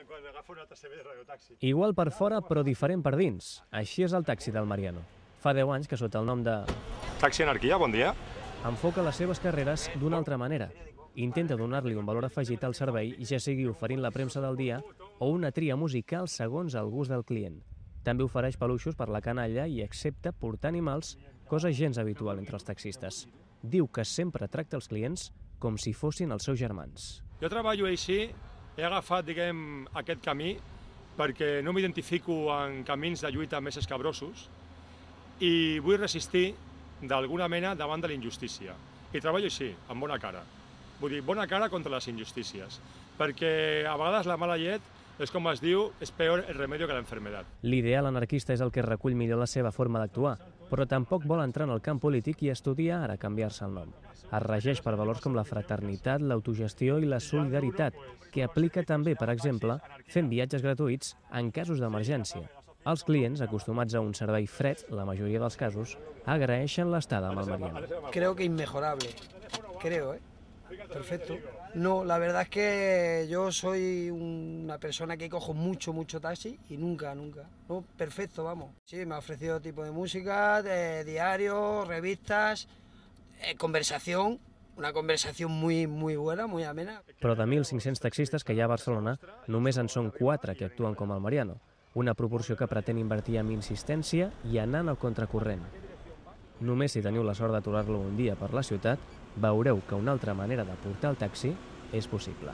quan agafo un altre servei de radiotaxi. Igual per fora, però diferent per dins. Així és el taxi del Mariano. Fa 10 anys que sota el nom de Taxi Anarquia, bon dia. enfoca les seves carreres d'una altra manera. Intenta donar-li un valor afegit al servei, ja sigui oferint la premsa del dia o una tria musical segons el gust del client. També ofereix peluixos per la canalla i accepta portar animals, cosa gens habitual entre els taxistes. Diu que sempre tracta els clients com si fossin els seus germans. Jo treballo així, he agafat, diguem, aquest camí perquè no m'identifico en camins de lluita més escabrosos i vull resistir d'alguna mena davant de la injustícia. I treballo així, amb bona cara. Vull dir, bona cara contra les injustícies, perquè a vegades la mala llet és com es diu, és peor el remedio que la enfermedad. L'ideal anarquista és el que recull millor la seva forma d'actuar, però tampoc vol entrar en el camp polític i estudia ara canviar-se el nom. Es regeix per valors com la fraternitat, l'autogestió i la solidaritat, que aplica també, per exemple, fent viatges gratuïts en casos d'emergència. Els clients, acostumats a un servei fred, la majoria dels casos, agraeixen l'estada amb el Mariano. Creo que inmejorable. Creo, Perfecto. No, la verdad es que yo soy una persona que cojo mucho taxi y nunca. No, perfecto, vamos. Sí, me ha ofrecido tipo de música, de diarios, revistas, conversación. Una conversació muy buena, muy amena. Però de 1.500 taxistes que hi ha a Barcelona, només en són 4 que actuen com el Mariano, una proporció que pretén invertir amb insistència i anant al contracorrent. Només si teniu la sort d'aturar-lo un dia per la ciutat, veureu que una altra manera de portar el taxi és possible.